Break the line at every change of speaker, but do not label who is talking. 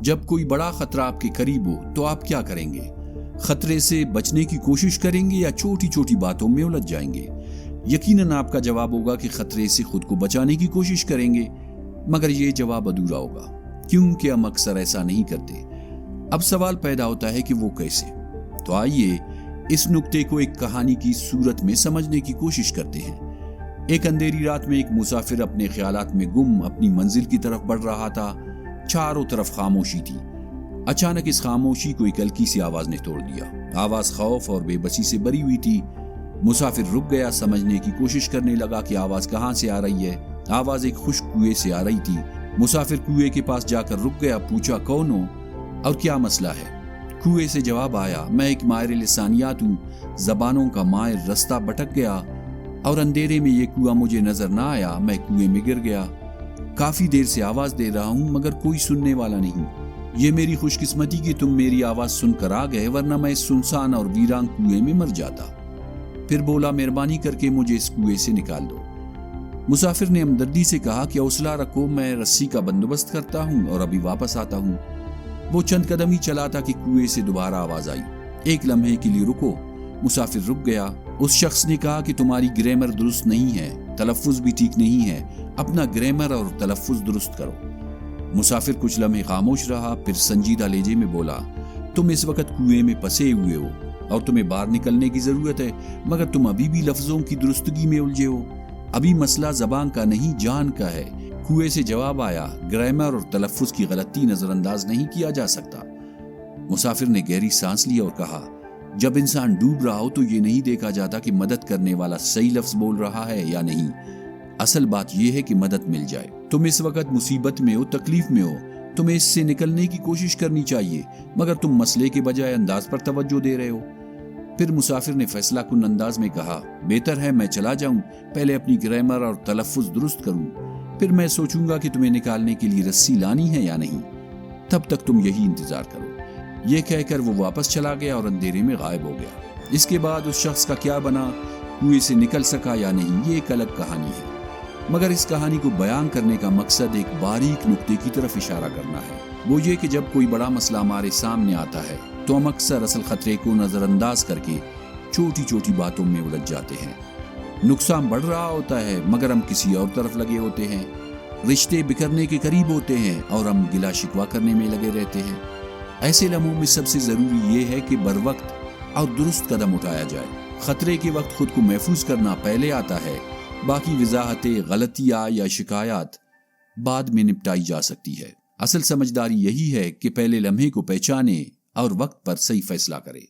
جب کوئی بڑا خطرہ آپ کے قریب ہو تو آپ کیا کریں گے؟ خطرے سے بچنے کی کوشش کریں گے یا چھوٹی چھوٹی باتوں میں الجھ جائیں گے؟ یقیناً آپ کا جواب ہوگا کہ خطرے سے خود کو بچانے کی کوشش کریں گے، مگر یہ جواب ادھورا ہوگا، کیونکہ ہم اکثر ایسا نہیں کرتے۔ اب سوال پیدا ہوتا ہے کہ وہ کیسے؟ تو آئیے اس نکتے کو ایک کہانی کی صورت میں سمجھنے کی کوشش کرتے ہیں۔ ایک اندھیری رات میں ایک مسافر اپنے خیالات میں گم اپنی منزل کی طرف بڑھ رہا تھا۔ چاروں طرف خاموشی تھی۔ اچانک اس خاموشی کو ایک ہلکی سی آواز نے توڑ دیا۔ آواز خوف اور بے بسی سے بھری ہوئی تھی۔ مسافر رک گیا، سمجھنے کی کوشش کرنے لگا کہ آواز کہاں سے آ رہی ہے۔ آواز ایک خشک کنویں سے آ رہی تھی۔ مسافر کنویں کے پاس جا کر رک گیا، پوچھا کون ہو اور کیا مسئلہ ہے؟ کنویں سے جواب آیا، میں ایک ماہر لسانیات ہوں، زبانوں کا ماہر، رستہ بھٹک گیا اور اندھیرے میں یہ کنواں مجھے نظر نہ آیا، میں کنویں میں گر گیا۔ کافی دیر سے آواز دے رہا ہوں مگر کوئی سننے والا نہیں۔ یہ میری خوش قسمتی کہ تم میری آواز سن کر آ گئے، ورنہ میں اس سنسان اور ویران کنویں میں مر جاتا۔ پھر بولا، مہربانی کر کے مجھے اس کنویں سے نکال دو۔ مسافر نے ہمدردی سے کہا کہ حوصلہ رکھو، میں رسی کا بندوبست کرتا ہوں اور ابھی واپس آتا ہوں۔ وہ چند قدم ہی چلا تھا کہ کنویں سے دوبارہ آواز آئی، ایک لمحے کے لیے رکو۔ مسافر رک گیا۔ اس شخص نے کہا کہ تمہاری گرامر درست نہیں ہے، تلفظ بھی ٹھیک نہیں ہے، اپنا گرامر اور تلفظ درست کرو۔ مسافر کچھ لمحے خاموش رہا، پھر سنجیدہ لہجے میں بولا، تم اس وقت کنویں میں پھنسے ہوئے ہو اور تمہیں باہر نکلنے کی ضرورت ہے، مگر تم ابھی بھی لفظوں کی درستگی میں الجھے ہو۔ ابھی مسئلہ زبان کا نہیں، جان کا ہے۔ کنویں سے جواب آیا، گرامر اور تلفظ کی غلطی نظر انداز نہیں کیا جا سکتا۔ مسافر نے گہری سانس لی اور کہا، جب انسان ڈوب رہا ہو تو یہ نہیں دیکھا جاتا کہ مدد کرنے والا صحیح لفظ بول رہا ہے یا نہیں، اصل بات یہ ہے کہ مدد مل جائے۔ تم اس وقت مصیبت میں ہو، تکلیف میں ہو، تمہیں اس سے نکلنے کی کوشش کرنی چاہیے، مگر تم مسئلے کے بجائے انداز پر توجہ دے رہے ہو۔ پھر مسافر نے فیصلہ کن انداز میں کہا، بہتر ہے میں چلا جاؤں، پہلے اپنی گرامر اور تلفظ درست کروں، پھر میں سوچوں گا کہ تمہیں نکالنے کے لیے رسی لانی ہے یا نہیں، تب تک تم یہی انتظار کرو۔ یہ کہہ کر وہ واپس چلا گیا اور اندھیرے میں غائب ہو گیا۔ اس کے بعد اس شخص کا کیا بنا، کنویں سے نکل سکا یا نہیں، یہ ایک الگ کہانی ہے، مگر اس کہانی کو بیان کرنے کا مقصد ایک باریک نقطے کی طرف اشارہ کرنا ہے۔ وہ یہ کہ جب کوئی بڑا مسئلہ ہمارے سامنے آتا ہے تو ہم اکثر اصل خطرے کو نظر انداز کر کے چھوٹی چھوٹی باتوں میں الجھ جاتے ہیں۔ نقصان بڑھ رہا ہوتا ہے مگر ہم کسی اور طرف لگے ہوتے ہیں۔ رشتے بکھرنے کے قریب ہوتے ہیں اور ہم گلا شکوہ کرنے میں لگے رہتے ہیں۔ ایسے لمحوں میں سب سے ضروری یہ ہے کہ بروقت اور درست قدم اٹھایا جائے۔ خطرے کے وقت خود کو محفوظ کرنا پہلے آتا ہے، باقی وضاحتیں، غلطیاں یا شکایات بعد میں نپٹائی جا سکتی ہے۔ اصل سمجھداری یہی ہے کہ پہلے لمحے کو پہچانے اور وقت پر صحیح فیصلہ کرے۔